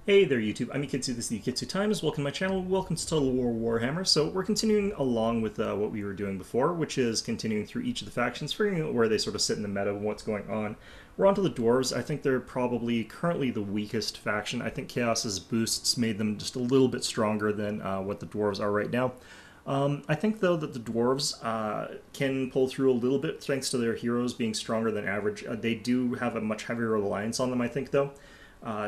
Hey there YouTube, I'm Yukitsu, this is the Yukitsu Times. Welcome to my channel, welcome to Total War Warhammer. So we're continuing along with what we were doing before, which is continuing through each of the factions, figuring out where they sort of sit in the meta and what's going on. We're on to the Dwarves. I think they're probably currently the weakest faction. I think Chaos's boosts made them just a little bit stronger than what the Dwarves are right now. I think, though, that the Dwarves can pull through a little bit thanks to their heroes being stronger than average. They do have a much heavier reliance on them, I think, though.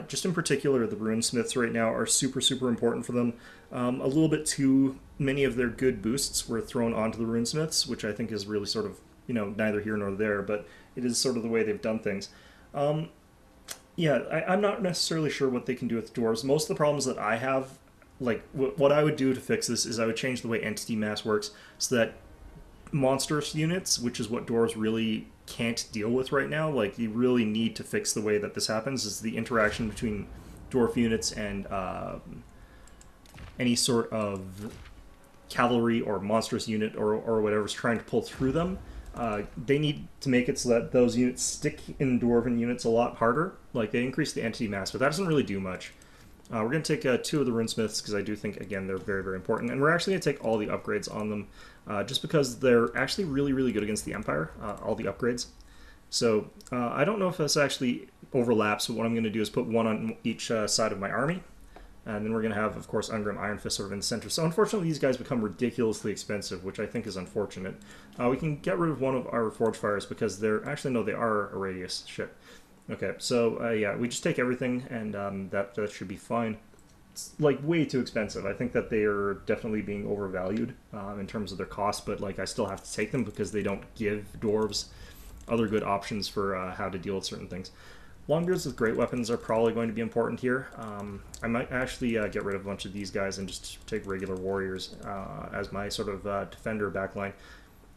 Just in particular, the runesmiths right now are super, super important for them. A little bit too many of their good boosts were thrown onto the runesmiths, which I think is really sort of, neither here nor there, but it is sort of the way they've done things. Yeah, I'm not necessarily sure what they can do with dwarves. Most of the problems that I have, like, what I would do to fix this is I would change the way entity mass works so that monstrous units, which is what dwarves really can't deal with right now. Like, you really need to fix the way that this happens, is the interaction between dwarf units and any sort of cavalry or monstrous unit or whatever's trying to pull through them. They need to make it so that those units stick in dwarven units a lot harder. Like, they increase the entity mass, but that doesn't really do much. We're going to take two of the runesmiths because I do think, again, they're very, very important. And we're actually going to take all the upgrades on them just because they're actually really, really good against the Empire, all the upgrades. So I don't know if this actually overlaps, but what I'm going to do is put one on each side of my army. And then we're going to have, of course, Ungrim Iron Fist sort of in the center. So unfortunately, these guys become ridiculously expensive, which I think is unfortunate. We can get rid of one of our Forge Fires because they're... Actually, no, they are a radius. Shit. Okay, so yeah, we just take everything, and that should be fine. It's like way too expensive. I think that they are definitely being overvalued in terms of their cost, but like I still have to take them because they don't give dwarves other good options for how to deal with certain things. Longbeards with great weapons are probably going to be important here. I might actually get rid of a bunch of these guys and just take regular warriors as my sort of defender backline.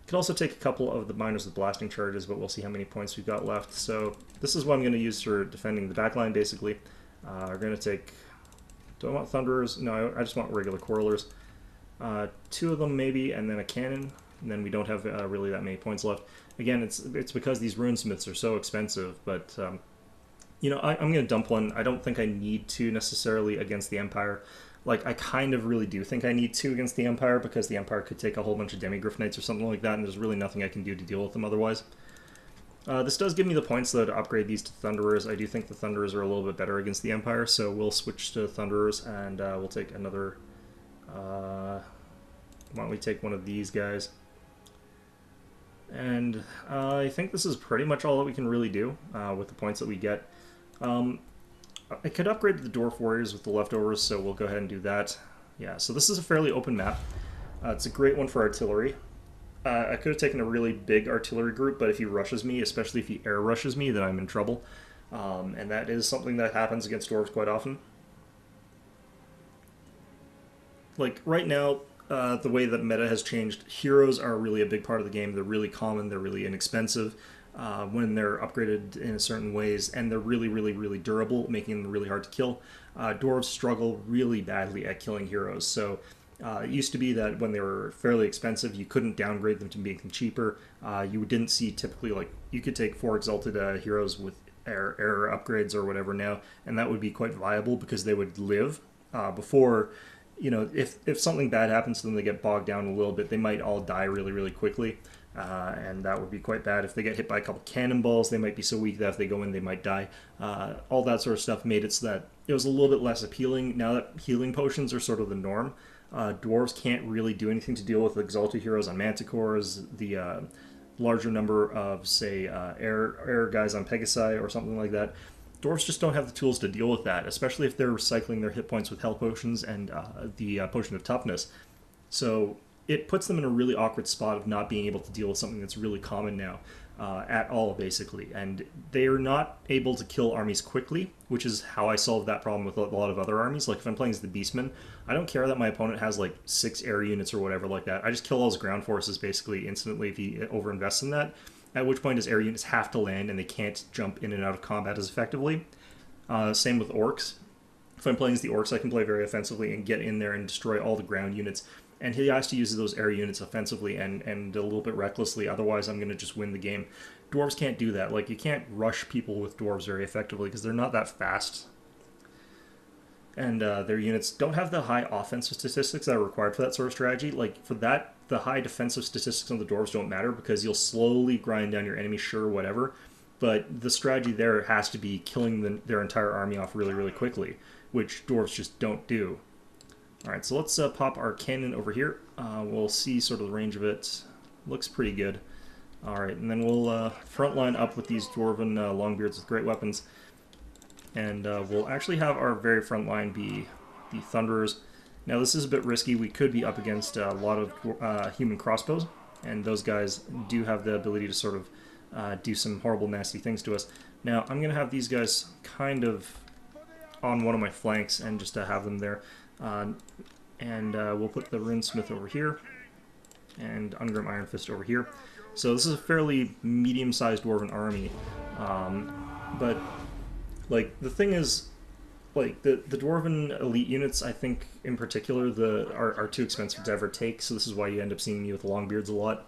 Could also take a couple of the miners with blasting charges, but we'll see how many points we've got left. So this is what I'm going to use for defending the backline, basically. We're going to take... Do I want Thunderers? No, I just want regular Quarrelers. Two of them maybe, and then a cannon. And then we don't have really that many points left. Again, it's because these runesmiths are so expensive, but... I'm going to dump one. I don't think I need to necessarily against the Empire. Like, I kind of really do think I need to against the Empire, because the Empire could take a whole bunch of Demigryph Knights or something like that, and there's really nothing I can do to deal with them otherwise. This does give me the points, though, to upgrade these to Thunderers. I do think the Thunderers are a little bit better against the Empire, so we'll switch to Thunderers, and we'll take another... why don't we take one of these guys? And I think this is pretty much all that we can really do with the points that we get. I could upgrade the Dwarf Warriors with the leftovers, so we'll go ahead and do that. Yeah, so this is a fairly open map. It's a great one for artillery. I could have taken a really big artillery group, but if he rushes me, especially if he air rushes me, then I'm in trouble. And that is something that happens against dwarves quite often. Like, right now, the way that meta has changed, heroes are really a big part of the game. They're really common, they're really inexpensive. When they're upgraded in certain ways, and they're really, really, really durable, making them really hard to kill. Dwarves struggle really badly at killing heroes, so it used to be that when they were fairly expensive, you couldn't downgrade them to making them cheaper. You didn't see typically, like, you could take 4 exalted heroes with air upgrades or whatever now, and that would be quite viable because they would live. Before, if something bad happens to them, they get bogged down a little bit, they might all die really, really quickly. And that would be quite bad. If they get hit by a couple cannonballs, they might be so weak that if they go in, they might die. All that sort of stuff made it so that it was a little bit less appealing. Now that healing potions are sort of the norm, dwarves can't really do anything to deal with exalted heroes on manticores, the larger number of, say, air guys on Pegasi or something like that. Dwarves just don't have the tools to deal with that, especially if they're recycling their hit points with health potions and the potion of toughness. So it puts them in a really awkward spot of not being able to deal with something that's really common now at all, basically. And they are not able to kill armies quickly, which is how I solved that problem with a lot of other armies. Like, if I'm playing as the Beastman, I don't care that my opponent has, like, 6 air units or whatever like that. I just kill all his ground forces, basically, instantly if he overinvests in that, at which point his air units have to land and they can't jump in and out of combat as effectively. Same with orcs. If I'm playing as the orcs, I can play very offensively and get in there and destroy all the ground units. And he has to use those air units offensively and a little bit recklessly, otherwise I'm going to just win the game. Dwarves can't do that. Like, you can't rush people with dwarves very effectively because they're not that fast. and their units don't have the high offensive statistics that are required for that sort of strategy. Like for that, the high defensive statistics on the dwarves don't matter because you'll slowly grind down your enemy, sure, whatever. But the strategy there has to be killing their entire army off really, really quickly, which dwarves just don't do. All right, so let's pop our cannon over here. We'll see sort of the range of it. Looks pretty good. All right, and then we'll front line up with these dwarven longbeards with great weapons. And we'll actually have our very front line be the Thunderers. Now this is a bit risky. We could be up against a lot of human crossbows, and those guys do have the ability to sort of do some horrible, nasty things to us. Now I'm going to have these guys kind of on one of my flanks and just to have them there. We'll put the Runesmith over here and Ungrim Iron Fist over here. So this is a fairly medium-sized dwarven army, but like the thing is, like the dwarven elite units, I think in particular, are too expensive to ever take. So this is why you end up seeing me with Longbeards a lot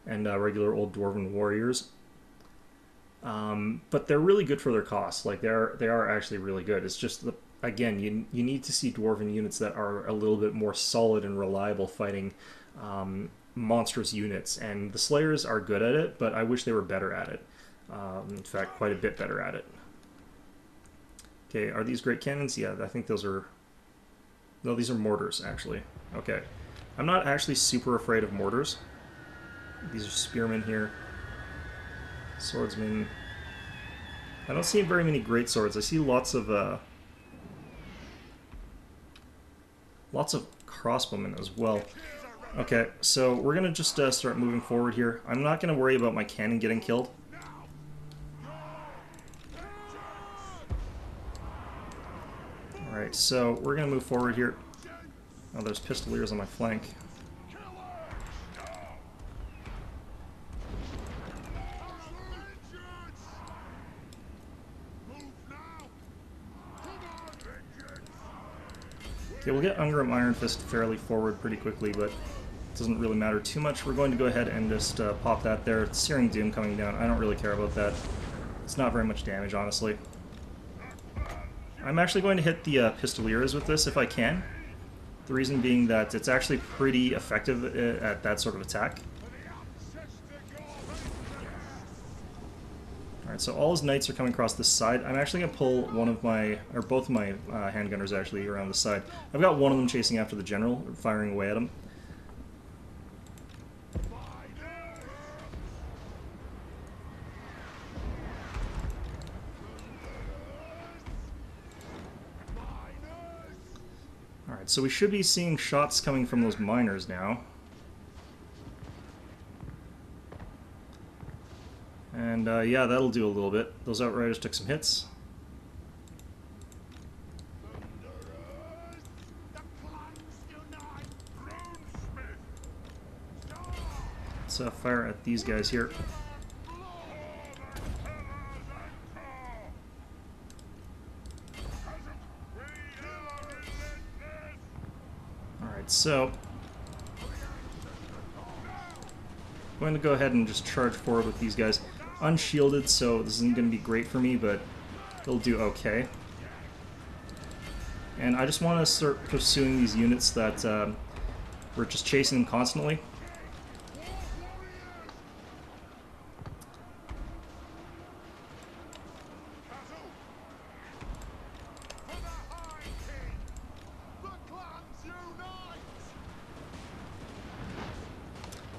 and regular old dwarven warriors. But they're really good for their cost. Like they are actually really good. It's just again, you need to see dwarven units that are a little bit more solid and reliable fighting monstrous units, and the Slayers are good at it, but I wish they were better at it. In fact, quite a bit better at it. Okay, are these great cannons? Yeah, I think those are... No, these are mortars, actually. Okay. I'm not actually super afraid of mortars. These are spearmen here. Swordsmen. I don't see very many great swords. I see lots of crossbowmen as well. Okay, so we're going to just start moving forward here. I'm not going to worry about my cannon getting killed. Alright, so we're going to move forward here. Oh, there's pistoliers on my flank. Okay, we'll get Ungrim Iron Fist fairly forward pretty quickly, but it doesn't really matter too much. We're going to go ahead and just pop that there. It's Searing Doom coming down. I don't really care about that. It's not very much damage, honestly. I'm actually going to hit the Pistoliers with this if I can. The reason being that it's actually pretty effective at that sort of attack. Alright, so all his knights are coming across this side. I'm actually going to pull one of my, or both of my handgunners actually around the side. I've got one of them chasing after the general, firing away at him. Alright, so we should be seeing shots coming from those miners now. And yeah, that'll do a little bit. Those Outriders took some hits. Let's fire at these guys here. Alright, so I'm going to go ahead and just charge forward with these guys. Unshielded, so this isn't going to be great for me, but it'll do okay. And I just want to start pursuing these units that we're just chasing them constantly.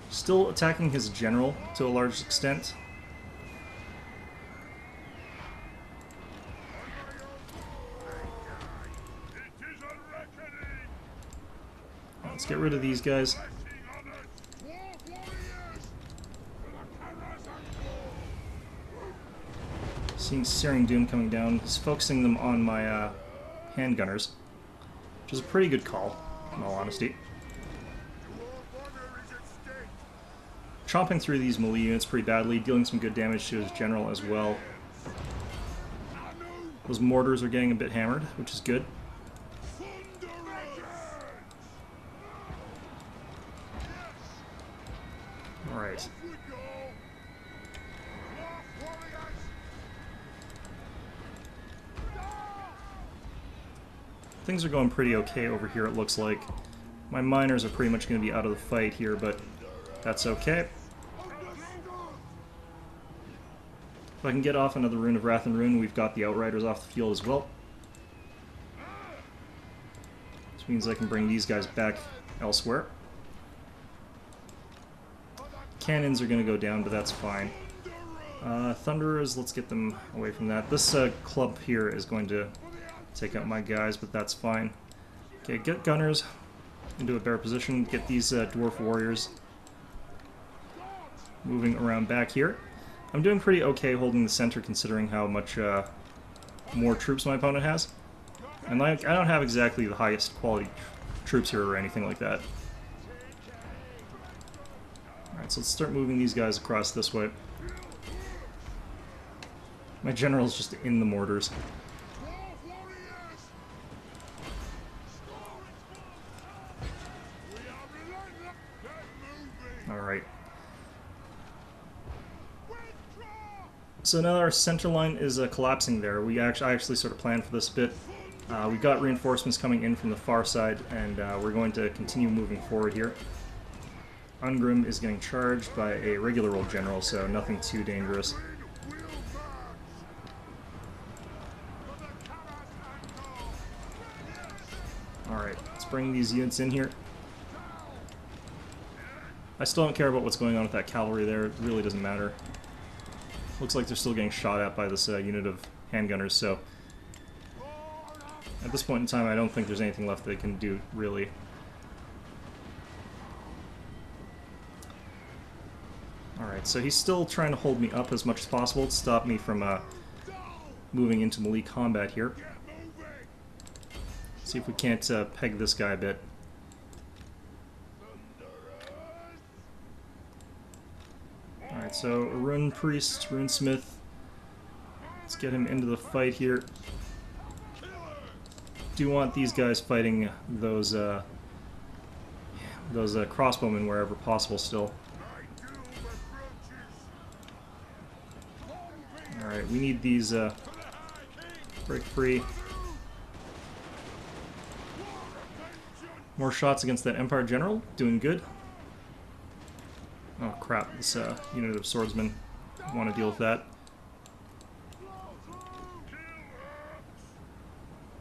Still attacking his general to a large extent. Let's get rid of these guys. Seeing Searing Doom coming down. He's focusing them on my handgunners, which is a pretty good call, in all honesty. Chomping through these melee units pretty badly, dealing some good damage to his general as well. Those mortars are getting a bit hammered, which is good. Alright. things are going pretty okay over here, it looks like. My miners are pretty much going to be out of the fight here, but that's okay. If I can get off another Rune of Wrath and Rune, we've got the Outriders off the field as well. Which means I can bring these guys back elsewhere. Cannons are going to go down, but that's fine. Thunderers, let's get them away from that. This club here is going to take out my guys, but that's fine. Okay, get gunners into a better position. Get these dwarf warriors moving around back here. I'm doing pretty okay holding the center considering how much more troops my opponent has. And like, I don't have exactly the highest quality troops here or anything like that. Alright, so let's start moving these guys across this way. My general's just in the mortars. Alright. So now our center line is collapsing there. I actually sort of planned for this a bit. We've got reinforcements coming in from the far side, and we're going to continue moving forward here. Ungrim is getting charged by a regular old general, so nothing too dangerous. Alright, let's bring these units in here. I still don't care about what's going on with that cavalry there, it really doesn't matter. Looks like they're still getting shot at by this unit of handgunners, so at this point in time I don't think there's anything left they can do, really. Alright, so he's still trying to hold me up as much as possible to stop me from moving into melee combat here. See if we can't peg this guy a bit. Alright, so Rune Priest, Rune Smith. Let's get him into the fight here. Do want these guys fighting those crossbowmen wherever possible still. Alright, we need these break free. More shots against that Empire General, doing good. Oh crap, this unit of swordsmen, want to deal with that.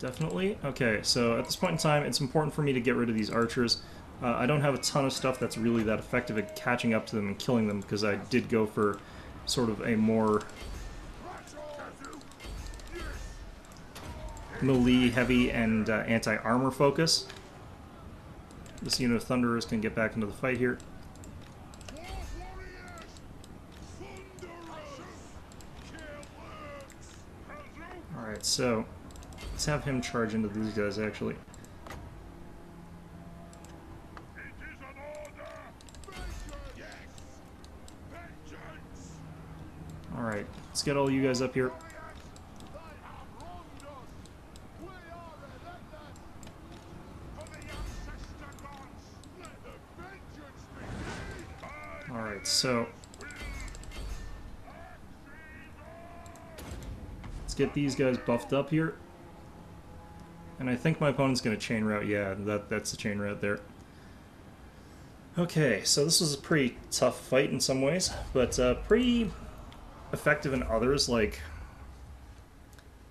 Definitely. Okay, so at this point in time, it's important for me to get rid of these archers. I don't have a ton of stuff that's really that effective at catching up to them and killing them, because I did go for sort of a more melee heavy and anti-armor focus. This unit of Thunderers can get back into the fight here. Alright, so let's have him charge into these guys, actually. Alright, let's get all you guys up here. Alright, so let's get these guys buffed up here. And I think my opponent's going to chain route. Yeah, that's the chain route there. Okay, so this was a pretty tough fight in some ways, but pretty effective in others, like...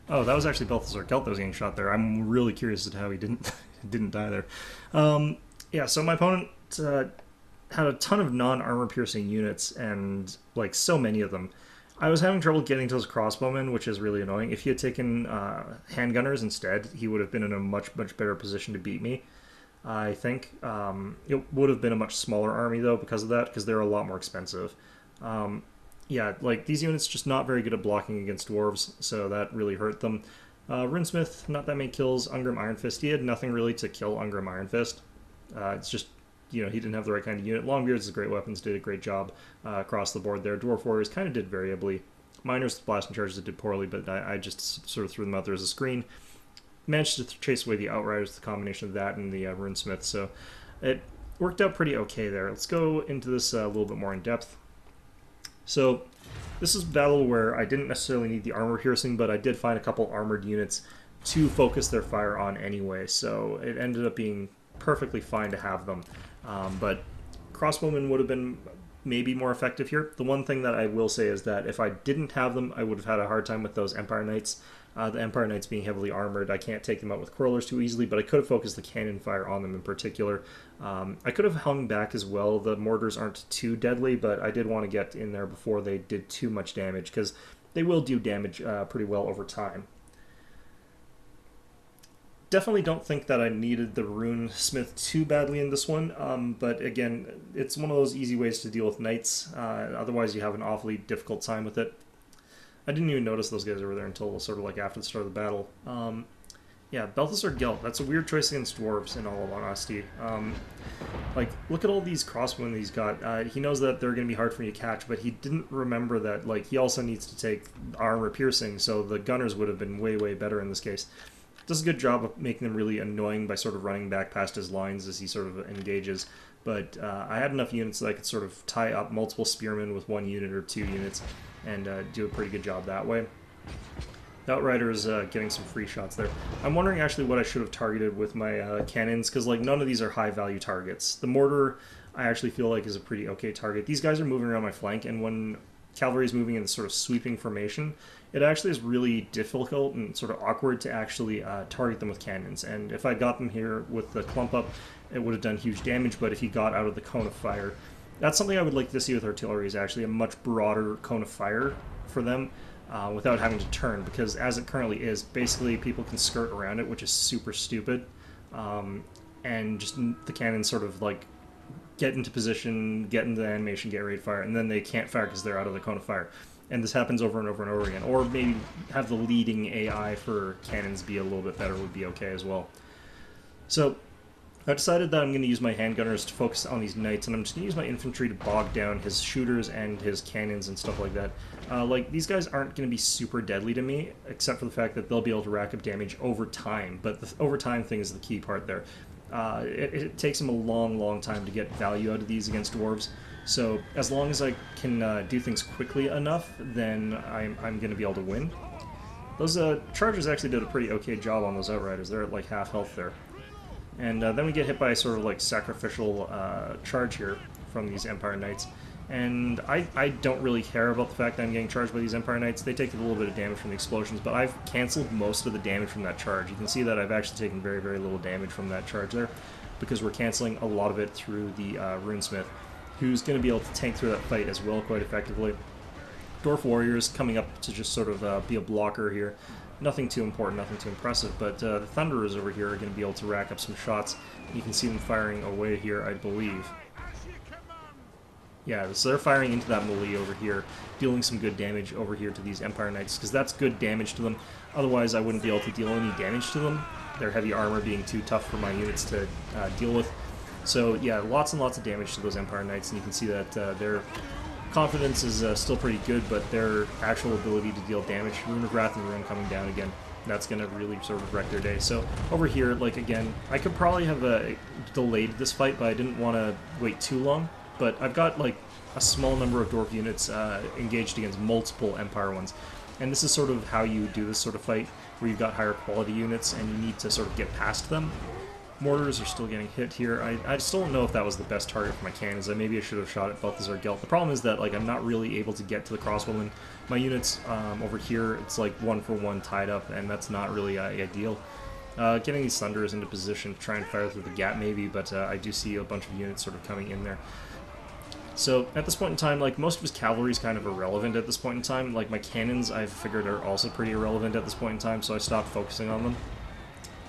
Oh, that was actually Balthazar Gelt that was getting shot there. I'm really curious as to how he didn't die there. Yeah, so my opponent had a ton of non-armor piercing units, and like so many of them. I was having trouble getting to those crossbowmen, which is really annoying. If he had taken handgunners instead, he would have been in a much better position to beat me, I think. It would have been a much smaller army, though, because of that, because they're a lot more expensive. Yeah, like, these units just not very good at blocking against dwarves, so that really hurt them. Runesmith, not that many kills. Ungrim Iron Fist, he had nothing really to kill Ungrim Iron Fist. It's just, you know, he didn't have the right kind of unit. Longbeards is great weapons, did a great job across the board there. Dwarf Warriors kind of did variably. Miners, Blast and Charges did poorly, but I just sort of threw them out there as a screen. Managed to chase away the Outriders, the combination of that and the Runesmith, so it worked out pretty okay there. Let's go into this a little bit more in depth. So this is a battle where I didn't necessarily need the armor piercing, but I did find a couple armored units to focus their fire on anyway, so it ended up being perfectly fine to have them. But crossbowmen would have been maybe more effective here. The one thing that I will say is that if I didn't have them, I would have had a hard time with those Empire Knights. The Empire Knights being heavily armored, I can't take them out with crawlers too easily, but I could have focused the cannon fire on them in particular. I could have hung back as well. The mortars aren't too deadly, but I did want to get in there before they did too much damage, because they will do damage pretty well over time. Definitely don't think that I needed the Rune Smith too badly in this one, but again, it's one of those easy ways to deal with knights. Otherwise, you have an awfully difficult time with it. I didn't even notice those guys over there until sort of like after the start of the battle. Yeah, Balthasar Gelt, that's a weird choice against dwarves, in all honesty. Like, look at all these crossbowmen he's got. He knows that they're going to be hard for me to catch, but he didn't remember that, like, he also needs to take armor piercing, so the gunners would have been way, way better in this case. Does a good job of making them really annoying by sort of running back past his lines as he sort of engages. But I had enough units that I could sort of tie up multiple spearmen with 1 unit or 2 units and do a pretty good job that way. The Outrider's getting some free shots there. I'm wondering actually what I should have targeted with my cannons, because like none of these are high value targets. The mortar I actually feel like is a pretty okay target. These guys are moving around my flank, and when cavalry is moving in this sort of sweeping formation, it actually is really difficult and sort of awkward to actually target them with cannons. And if I got them here with the clump up, it would have done huge damage, but if he got out of the cone of fire, that's something I would like to see with artillery, is actually a much broader cone of fire for them without having to turn, because as it currently is, basically people can skirt around it, which is super stupid, and just the cannons sort of like get into position, get into the animation, get ready to fire, and then they can't fire because they're out of the cone of fire. And this happens over and over and over again. Or maybe have the leading AI for cannons be a little bit better would be okay as well. So I decided that I'm going to use my handgunners to focus on these knights, and I'm just going to use my infantry to bog down his shooters and his cannons and stuff like that. Like, these guys aren't going to be super deadly to me, except for the fact that they'll be able to rack up damage over time. But the over time thing is the key part there. It takes them a long, long time to get value out of these against dwarves. So as long as I can do things quickly enough, then I'm going to be able to win. Those chargers actually did a pretty okay job on those Outriders. They're at like half health there. And then we get hit by a sort of like sacrificial charge here from these Empire Knights. And I don't really care about the fact that I'm getting charged by these Empire Knights. They take a little bit of damage from the explosions, but I've cancelled most of the damage from that charge. You can see that I've actually taken very, very little damage from that charge there, because we're cancelling a lot of it through the Runesmith, who's going to be able to tank through that fight as well quite effectively. Dwarf Warriors coming up to just sort of be a blocker here. Nothing too important, nothing too impressive, but the Thunderers over here are going to be able to rack up some shots. You can see them firing away here, I believe. Yeah, so they're firing into that melee over here, dealing some good damage over here to these Empire Knights, because that's good damage to them. Otherwise, I wouldn't be able to deal any damage to them, their heavy armor being too tough for my units to deal with. So yeah, lots and lots of damage to those Empire Knights, and you can see that their confidence is still pretty good, but their actual ability to deal damage, Rune of Wrath and Rune coming down again, that's going to really sort of wreck their day. So over here, like again, I could probably have delayed this fight, but I didn't want to wait too long. But I've got like a small number of Dwarf units engaged against multiple Empire ones. And this is sort of how you do this sort of fight, where you've got higher quality units and you need to sort of get past them. Mortars are still getting hit here. I still don't know if that was the best target for my cannons. Maybe I should have shot at Balthasar Gelt. The problem is that like I'm not really able to get to the crossbowmen. My units over here, it's like 1-for-1 tied up, and that's not really ideal. Getting these Thunderers into position to try and fire through the gap maybe, but I do see a bunch of units sort of coming in there. So at this point in time, like most of his cavalry is kind of irrelevant at this point in time. Like my cannons, I've figured are also pretty irrelevant at this point in time, so I stopped focusing on them.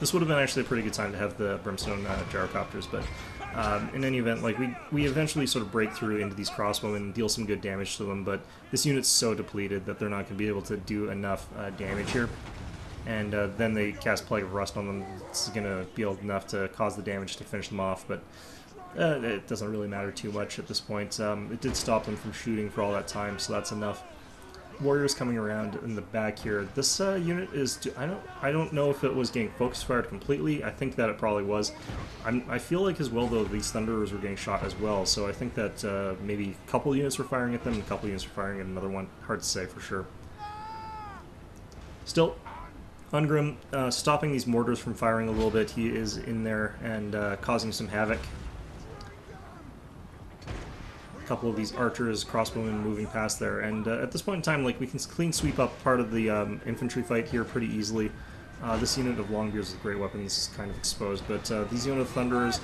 This would have been actually a pretty good time to have the Brimstone gyrocopters, but in any event, like we eventually sort of break through into these crossbowmen and deal some good damage to them, but this unit's so depleted that they're not going to be able to do enough damage here. And then they cast Plague of Rust on them. It's going to be enough to cause the damage to finish them off, but it doesn't really matter too much at this point. It did stop them from shooting for all that time, so that's enough. Warriors coming around in the back here. This unit is... I don't know if it was getting focus fired completely. I think that it probably was. I feel like as well, though, these Thunderers were getting shot as well, so I think that maybe a couple units were firing at them and a couple units were firing at another one. Hard to say for sure. Still, Ungrim, stopping these mortars from firing a little bit. He is in there and causing some havoc. A couple of these archers, crossbowmen moving past there, and at this point in time, like, we can clean sweep up part of the infantry fight here pretty easily. This unit of Longbeards with great weapons is kind of exposed, but these unit of Thunderers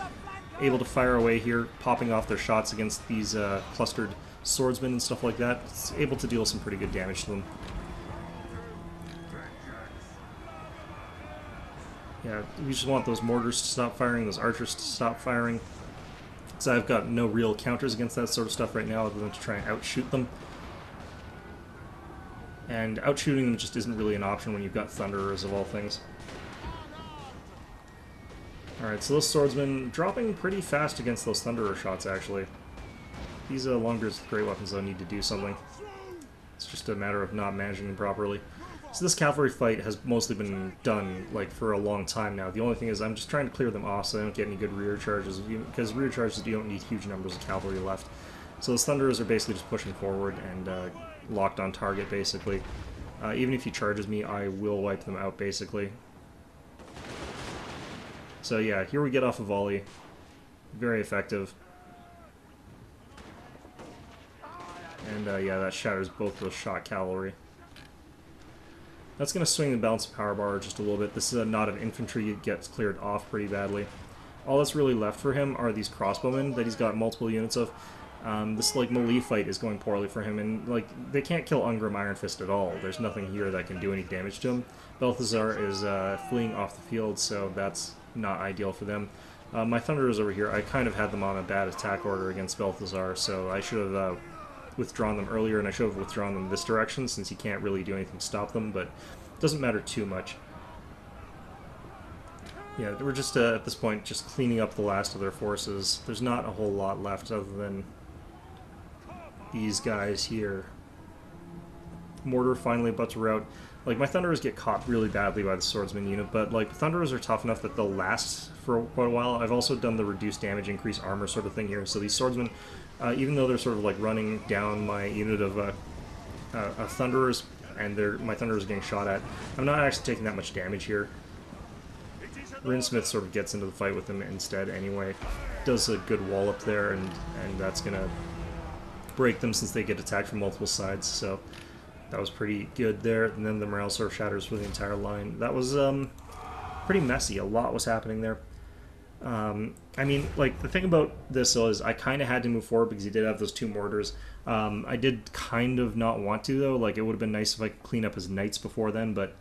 able to fire away here, popping off their shots against these clustered swordsmen and stuff like that. It's able to deal some pretty good damage to them. Yeah, we just want those mortars to stop firing, those archers to stop firing. So I've got no real counters against that sort of stuff right now other than to try and outshoot them. And outshooting them just isn't really an option when you've got Thunderers of all things. Alright, so those swordsmen dropping pretty fast against those Thunderer shots, actually. These Longbeards with great weapons, though, need to do something. It's just a matter of not managing them properly. So this cavalry fight has mostly been done, like, for a long time now. The only thing is I'm just trying to clear them off so I don't get any good rear charges, because rear charges, you don't need huge numbers of cavalry left. So those Thunderers are basically just pushing forward and locked on target, basically. Even if he charges me, I will wipe them out, basically. So yeah, here we get off a volley. Very effective. And yeah, that shatters both those shot cavalry. That's going to swing the balance of power bar just a little bit. This is a knot of infantry. It gets cleared off pretty badly. All that's really left for him are these crossbowmen that he's got multiple units of. This, like, melee fight is going poorly for him, and, like, they can't kill Ungrim Iron Fist at all. There's nothing here that can do any damage to him. Balthazar is fleeing off the field, so that's not ideal for them. My Thunderers over here, I kind of had them on a bad attack order against Balthazar, so I should have withdrawn them earlier, and I should have withdrawn them this direction, since he can't really do anything to stop them, but it doesn't matter too much. Yeah, we're just, at this point, just cleaning up the last of their forces. There's not a whole lot left other than these guys here. Mortar finally about to rout. Like, my Thunderers get caught really badly by the Swordsman unit, but, like, Thunderers are tough enough that they'll last for quite a while. I've also done the reduced damage, increase armor sort of thing here, so these Swordsmen, even though they're sort of, like, running down my unit of Thunderers, and my Thunderers are getting shot at, I'm not actually taking that much damage here. Rinsmith sort of gets into the fight with them instead anyway. Does a good wall up there, and that's going to break them since they get attacked from multiple sides, so that was pretty good there. And then the morale sort of shatters for the entire line. That was pretty messy. A lot was happening there. I mean, like, the thing about this is I kind of had to move forward because he did have those two mortars. I did kind of not want to, though. Like, it would have been nice if I could clean up his knights before then, but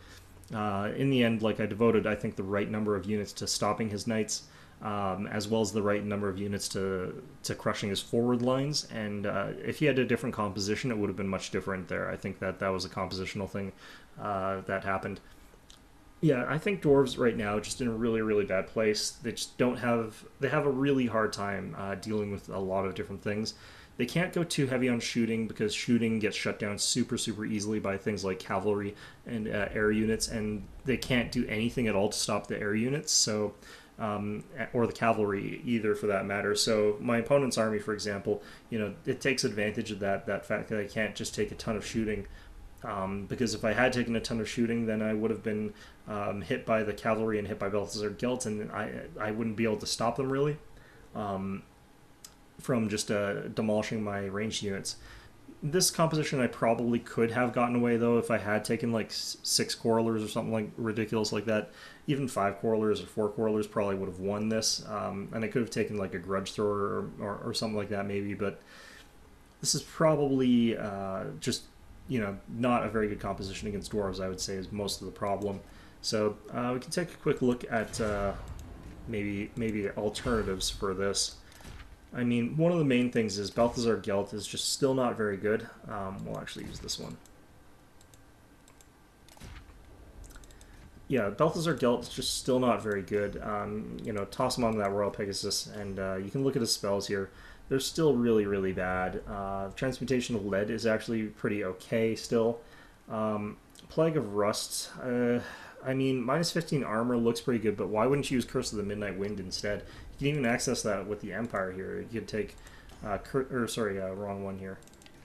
in the end, like, I devoted, I think, the right number of units to stopping his knights, as well as the right number of units to crushing his forward lines. And if he had a different composition, it would have been much different there. I think that was a compositional thing that happened. Yeah, I think Dwarves right now are just in a really, really bad place. They just don't have... They have a really hard time dealing with a lot of different things. They can't go too heavy on shooting because shooting gets shut down super, super easily by things like cavalry and air units, and they can't do anything at all to stop the air units, so... or the cavalry either, for that matter. So my opponent's army, for example, you know, it takes advantage of that fact that I can't just take a ton of shooting. Because if I had taken a ton of shooting, then I would have been hit by the cavalry and hit by Balthazar Gelt, and I wouldn't be able to stop them, really, from just demolishing my ranged units. This composition I probably could have gotten away, though, if I had taken, like, 6 Quarrelers or something like ridiculous like that. Even 5 Quarrelers or 4 Quarrelers probably would have won this, and I could have taken, like, a Grudge Thrower or something like that, maybe, but this is probably just... you know, not a very good composition against Dwarves, I would say, is most of the problem. So we can take a quick look at maybe alternatives for this. I mean, one of the main things is Balthazar Gelt is just still not very good. We'll actually use this one. Yeah, Balthazar Gelt is just still not very good. You know, toss him onto that Royal Pegasus, and you can look at his spells here. They're still really, really bad. Transmutation of Lead is actually pretty okay still. Plague of Rust, I mean, minus 15 armor looks pretty good, but why wouldn't you use Curse of the Midnight Wind instead? You can even access that with the Empire here. You could take, wrong one here.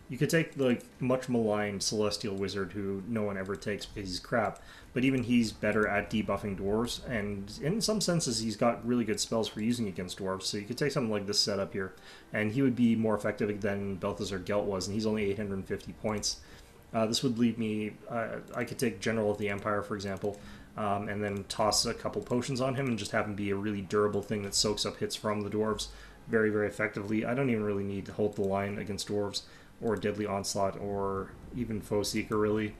You could take the like, much maligned Celestial Wizard who no one ever takes because he's crap, but even he's better at debuffing dwarves, and in some senses he's got really good spells for using against dwarves, so you could take something like this setup here, and he would be more effective than Balthazar Gelt was, and he's only 850 points. This would leave me, I could take General of the Empire, for example, and then toss a couple potions on him and just have him be a really durable thing that soaks up hits from the dwarves very, very effectively. I don't even really need to hold the line against dwarves, or Deadly Onslaught, or even Foe Seeker, really.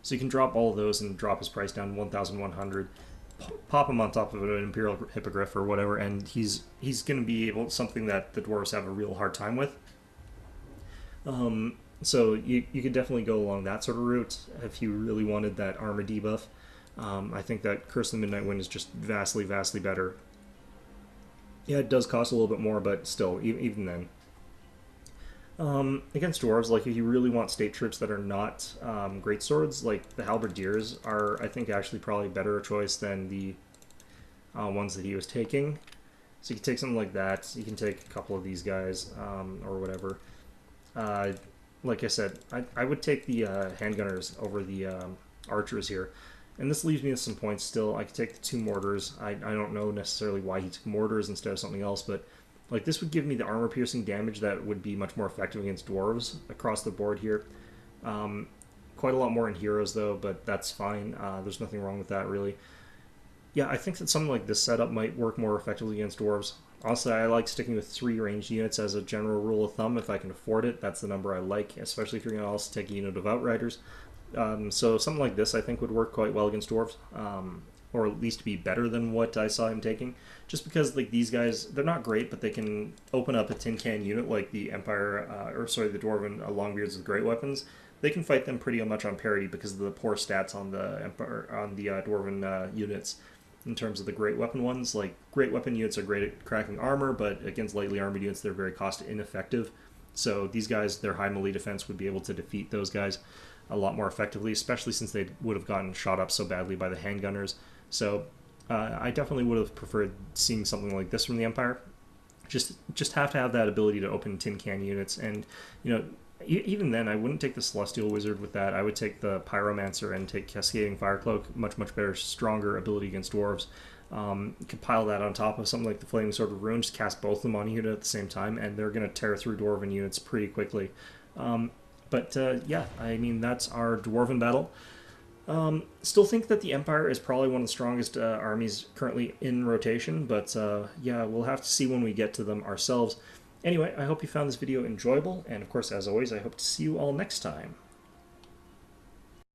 So you can drop all of those and drop his price down to 1,100, pop him on top of an Imperial Hippogriff or whatever, and he's going to be able something that the dwarves have a real hard time with. So you could definitely go along that sort of route if you really wanted that armor debuff. I think that Curse of the Midnight Wind is just vastly, vastly better. Yeah, it does cost a little bit more, but still, even then. Against dwarves, like if you really want state troops that are not great swords, like the halberdiers are, I think, actually probably better a choice than the ones that he was taking. So you can take something like that. You can take a couple of these guys or whatever. Like I said, I would take the handgunners over the archers here. And this leaves me with some points still. I could take the 2 mortars. I don't know necessarily why he took mortars instead of something else, but like this would give me the armor-piercing damage that would be much more effective against dwarves across the board here. Quite a lot more in heroes though, but that's fine. There's nothing wrong with that really. Yeah, I think that something like this setup might work more effectively against dwarves. Honestly, I like sticking with 3 ranged units as a general rule of thumb if I can afford it. That's the number I like, especially if you're going to also take a unit of Outriders. So something like this I think would work quite well against dwarves. Or at least be better than what I saw him taking. Just because like these guys, they're not great, but they can open up a tin can unit like the Empire, the Dwarven Longbeards with great weapons. They can fight them pretty much on parity because of the poor stats on the Empire, on the Dwarven units. In terms of the great weapon ones, like great weapon units are great at cracking armor, but against lightly armored units, they're very cost ineffective. So these guys, their high melee defense would be able to defeat those guys a lot more effectively, especially since they would have gotten shot up so badly by the handgunners. So I definitely would have preferred seeing something like this from the Empire. Just have to have that ability to open tin can units, and even then I wouldn't take the Celestial Wizard with that. I would take the Pyromancer and take Cascading Firecloak, much better, stronger ability against dwarves. You could pile that on top of something like the Flaming Sword of Ruin, just cast both of them on a unit at the same time, and they're going to tear through Dwarven units pretty quickly. Yeah, I mean, that's our Dwarven battle. Still think that the Empire is probably one of the strongest armies currently in rotation, but yeah, we'll have to see when we get to them ourselves. Anyway, I hope you found this video enjoyable, and of course, as always, I hope to see you all next time.